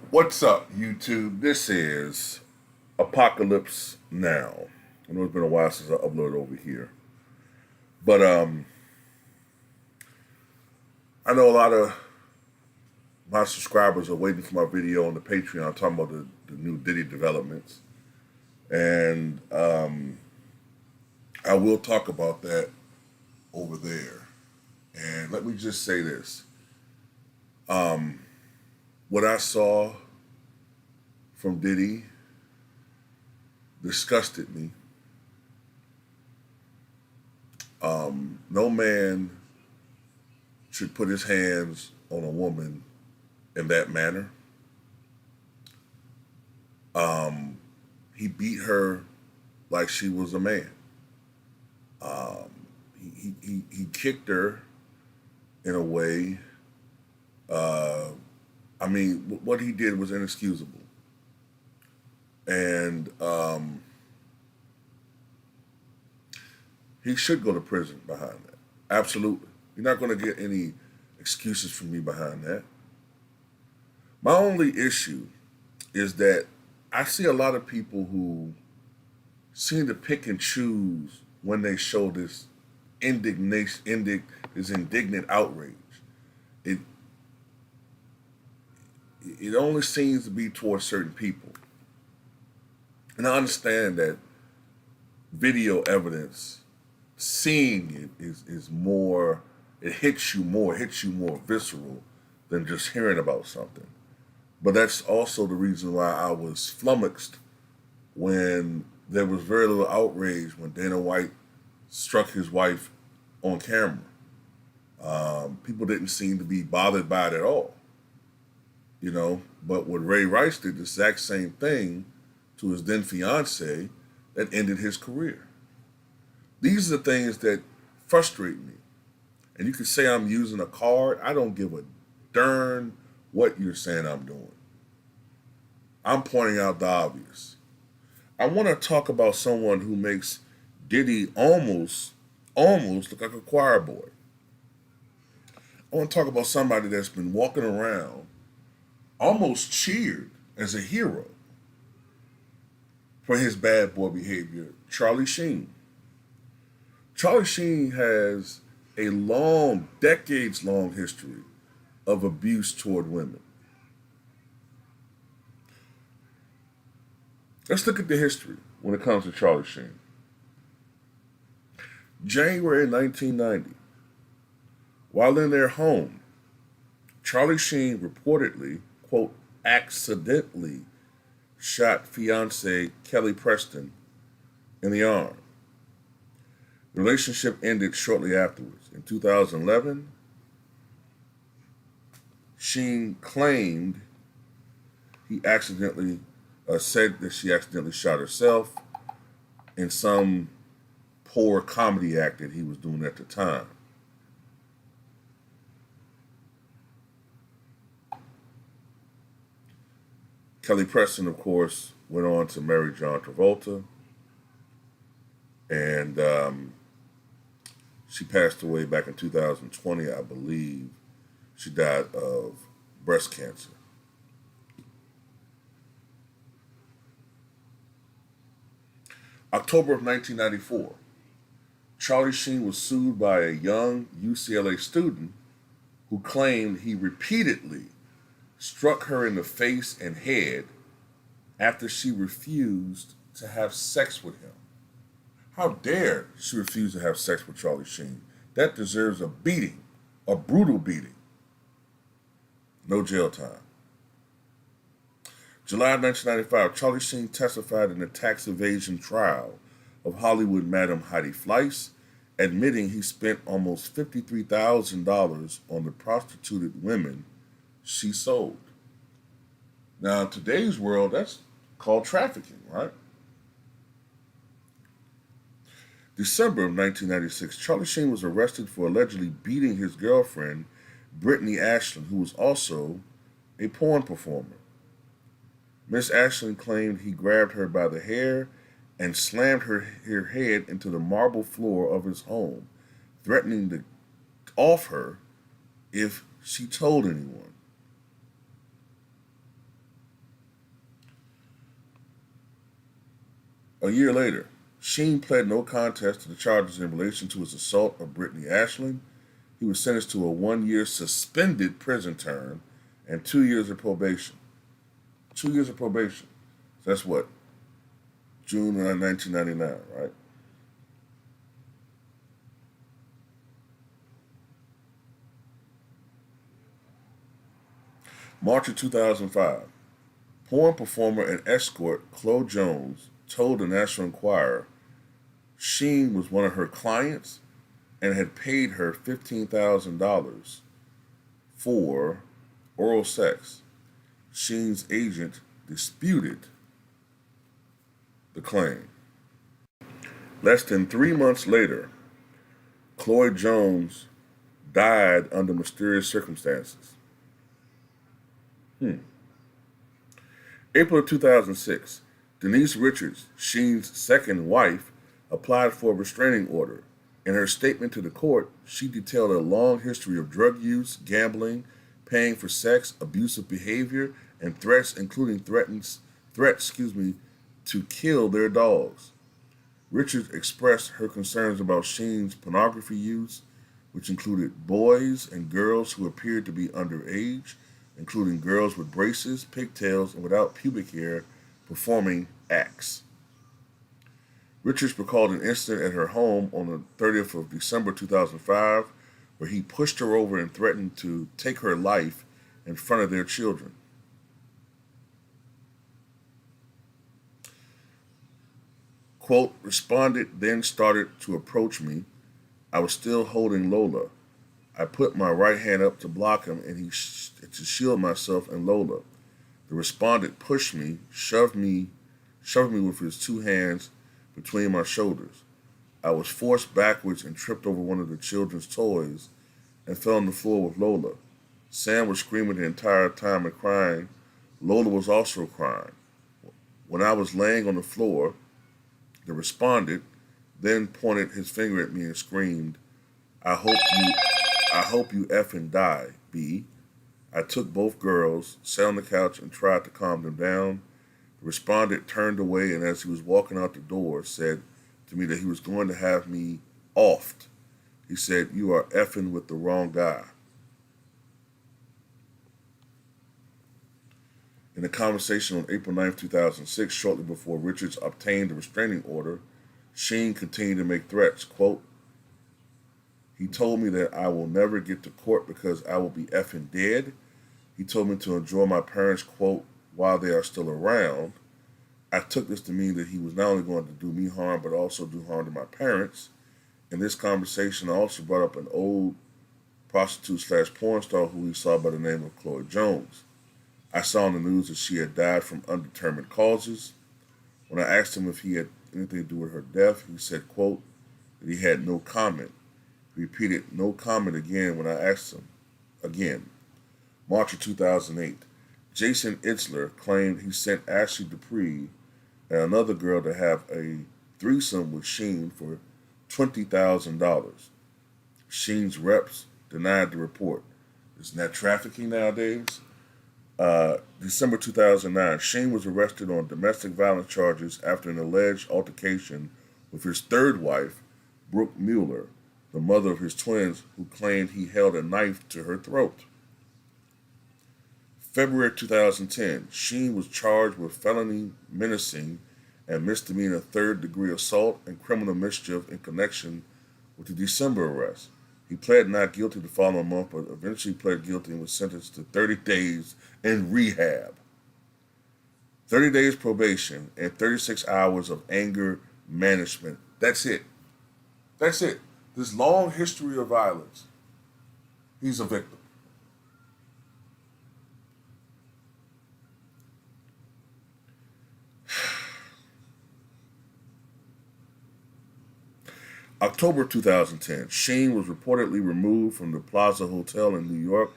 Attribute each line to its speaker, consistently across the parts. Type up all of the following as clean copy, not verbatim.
Speaker 1: What's up, YouTube? This is Apocalypse Now. I know it's been a while since I uploaded over here, but I know a lot of my subscribers are waiting for my video on the Patreon talking about the new Diddy developments, and I will talk about that over there. And let me just say this: what I saw from Diddy disgusted me. No man should put his hands on a woman in that manner. He beat her like she was a man. He kicked her in a way. I mean, what he did was inexcusable. And he should go to prison behind that. Absolutely. You're not going to get any excuses from me behind that. My only issue is that I see a lot of people who seem to pick and choose when they show this this indignant outrage. It it only seems to be towards certain people. And I understand that video evidence, seeing it is more, it hits you more visceral than just hearing about something. But that's also the reason why I was flummoxed when there was very little outrage when Dana White struck his wife on camera. People didn't seem to be bothered by it at all, you know. But when Ray Rice did the exact same thing to his then fiance, that ended his career. These are the things that frustrate me. And you can say I'm using a card. I don't give a darn what you're saying I'm doing. I'm pointing out the obvious. I want to talk about someone who makes Diddy almost look like a choir boy. I want to talk about somebody that's been walking around almost cheered as a hero for his bad boy behavior, Charlie Sheen. Charlie Sheen has a long, decades long history of abuse toward women. Let's look at the history when it comes to Charlie Sheen. January 1990, while in their home, Charlie Sheen reportedly, quote, accidentally shot fiancee Kelly Preston in the arm. The relationship ended shortly afterwards. In 2011, Sheen claimed he accidentally said that she accidentally shot herself in some poor comedy act that he was doing at the time. Kelly Preston, of course, went on to marry John Travolta, and she passed away back in 2020, I believe. She died of breast cancer. October of 1994, Charlie Sheen was sued by a young UCLA student who claimed he repeatedly struck her in the face and head after she refused to have sex with him. How dare she refuse to have sex with Charlie Sheen? That deserves a beating, a brutal beating. No jail time. July 1995, Charlie Sheen testified in a tax evasion trial of Hollywood Madam Heidi Fleiss, admitting he spent almost $53,000 on the prostituted women she sold. Now, in today's world, that's called trafficking, right? December of 1996, Charlie Sheen was arrested for allegedly beating his girlfriend, Brittany Ashland, who was also a porn performer. Miss Ashland claimed he grabbed her by the hair and slammed her head into the marble floor of his home, threatening to off her if she told anyone. A year later, Sheen pled no contest to the charges in relation to his assault of Brittany Ashland. He was sentenced to a 1 year suspended prison term and 2 years of probation. 2 years of probation. So that's what? June of 1999, right? March of 2005. Porn performer and escort Chloe Jones told the National Enquirer Sheen was one of her clients and had paid her $15,000 for oral sex. Sheen's agent disputed the claim. Less than 3 months later, Chloe Jones died under mysterious circumstances. April of 2006, Denise Richards, Sheen's second wife, applied for a restraining order. In her statement to the court, she detailed a long history of drug use, gambling, paying for sex, abusive behavior, and threats, including threats, to kill their dogs. Richards expressed her concerns about Sheen's pornography use, which included boys and girls who appeared to be underage, including girls with braces, pigtails, and without pubic hair, performing acts. Richards recalled an incident at her home on the 30th of December 2005 where he pushed her over and threatened to take her life in front of their children. Quote, respondent then started to approach me. I was still holding Lola. I put my right hand up to block him and to shield myself and Lola. The respondent pushed me, shoved me with his two hands between my shoulders. I was forced backwards and tripped over one of the children's toys and fell on the floor with Lola. Sam was screaming the entire time and crying. Lola was also crying. When I was laying on the floor, the respondent then pointed his finger at me and screamed, I hope you effing die, B. I took both girls, sat on the couch, and tried to calm them down. The respondent turned away and as he was walking out the door said to me that he was going to have me offed. He said, you are effing with the wrong guy. In a conversation on April 9, 2006, shortly before Richards obtained a restraining order, Sheen continued to make threats. Quote, he told me that I will never get to court because I will be effing dead. He told me to enjoy my parents, quote, while they are still around. I took this to mean that he was not only going to do me harm, but also do harm to my parents. In this conversation, I also brought up an old prostitute/porn star who he saw by the name of Chloe Jones. I saw on the news that she had died from undetermined causes. When I asked him if he had anything to do with her death, he said, quote, that he had no comment. He repeated no comment again when I asked him again. March of 2008, Jason Itzler claimed he sent Ashley Dupree and another girl to have a threesome with Sheen for $20,000. Sheen's reps denied the report. Isn't that trafficking nowadays? December 2009, Sheen was arrested on domestic violence charges after an alleged altercation with his third wife, Brooke Mueller, the mother of his twins, who claimed he held a knife to her throat. February 2010, Sheen was charged with felony menacing and misdemeanor third-degree assault and criminal mischief in connection with the December arrest. He pled not guilty the following month, but eventually pled guilty and was sentenced to 30 days in rehab, 30 days probation, and 36 hours of anger management. That's it. That's it. This long history of violence. He's a victim. October 2010, Sheen was reportedly removed from the Plaza Hotel in New York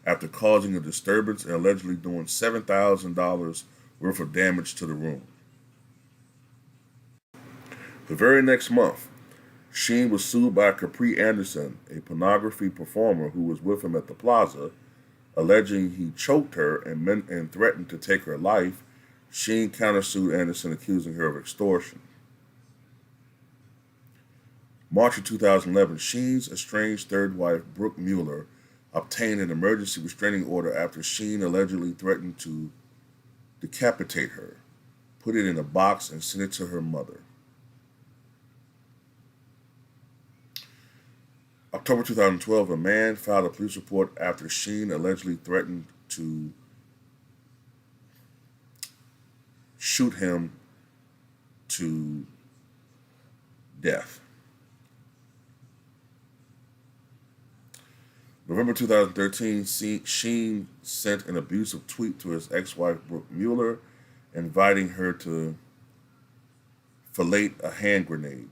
Speaker 1: after causing a disturbance and allegedly doing $7,000 worth of damage to the room. The very next month, Sheen was sued by Capri Anderson, a pornography performer who was with him at the plaza, alleging he choked her and threatened to take her life. Sheen countersued Anderson, accusing her of extortion. March of 2011, Sheen's estranged third wife, Brooke Mueller, obtained an emergency restraining order after Sheen allegedly threatened to decapitate her, put it in a box, and send it to her mother. October 2012, a man filed a police report after Sheen allegedly threatened to shoot him to death. November 2013, Sheen sent an abusive tweet to his ex-wife, Brooke Mueller, inviting her to fillet a hand grenade.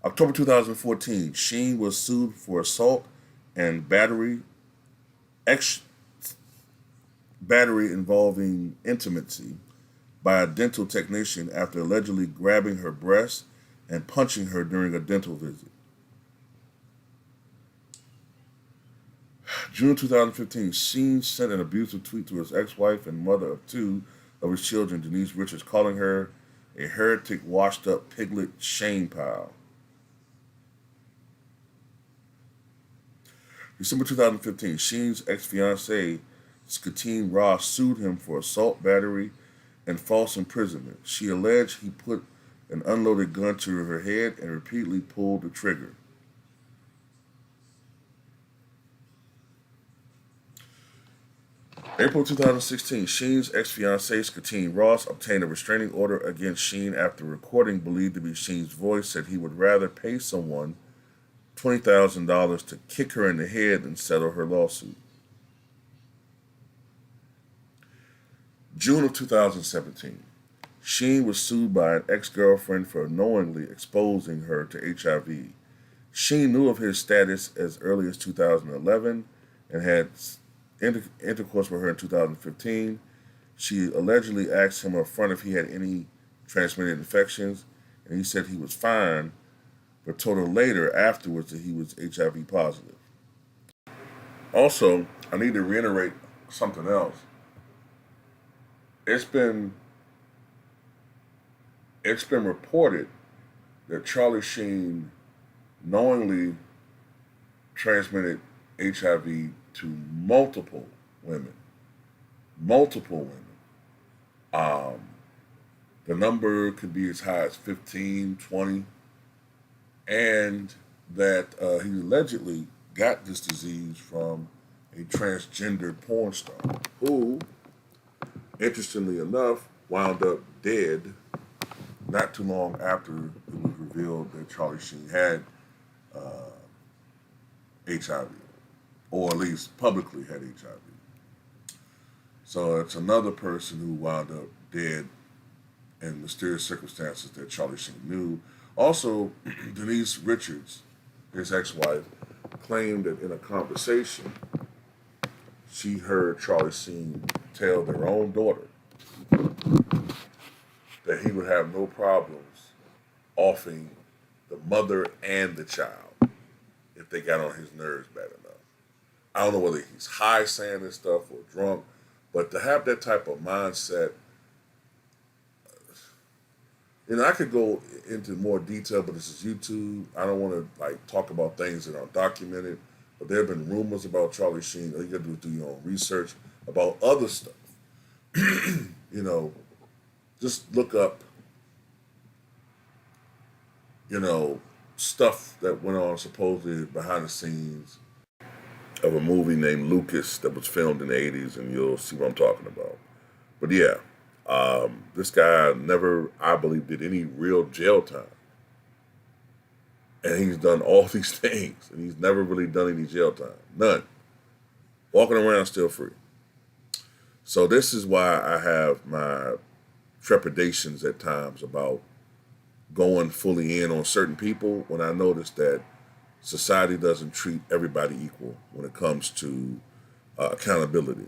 Speaker 1: October 2014, Sheen was sued for assault and battery involving intimacy by a dental technician after allegedly grabbing her breast and punching her during a dental visit. June 2015, Sheen sent an abusive tweet to his ex-wife and mother of two of his children, Denise Richards, calling her a heretic, washed-up piglet shame pile. December 2015, Sheen's ex-fiancée, Skatine Ross, sued him for assault, battery, and false imprisonment. She alleged he put an unloaded gun to her head and repeatedly pulled the trigger. April 2016, Sheen's ex-fiancée, Skatine Ross, obtained a restraining order against Sheen after a recording believed to be Sheen's voice said he would rather pay someone $20,000 to kick her in the head than settle her lawsuit. June of 2017, Sheen was sued by an ex-girlfriend for knowingly exposing her to HIV. Sheen knew of his status as early as 2011 and had intercourse with her in 2015. She allegedly asked him up front if he had any transmitted infections, and he said he was fine, but told her later afterwards that he was HIV positive. Also, I need to reiterate something else. It's been reported that Charlie Sheen knowingly transmitted HIV to multiple women. The number could be as high as 15, 20, and that he allegedly got this disease from a transgender porn star who, interestingly enough, wound up dead not too long after it was revealed that Charlie Sheen had HIV, or at least publicly had HIV. So it's another person who wound up dead in mysterious circumstances that Charlie Sheen knew. Also, Denise Richards, his ex-wife, claimed that in a conversation, she heard Charlie Sheen tell their own daughter that he would have no problems offing the mother and the child if they got on his nerves bad enough. I don't know whether he's high saying this stuff or drunk, but to have that type of mindset, I could go into more detail, but this is YouTube. I don't want to talk about things that aren't documented, but there have been rumors about Charlie Sheen. All you got to do is do your own research about other stuff. Just look up, stuff that went on supposedly behind the scenes of a movie named Lucas that was filmed in the 80s, and you'll see what I'm talking about. But yeah, this guy never, I believe, did any real jail time. And he's done all these things, and he's never really done any jail time. None. Walking around still free. So this is why I have my trepidations at times about going fully in on certain people when I notice that society doesn't treat everybody equal when it comes to accountability.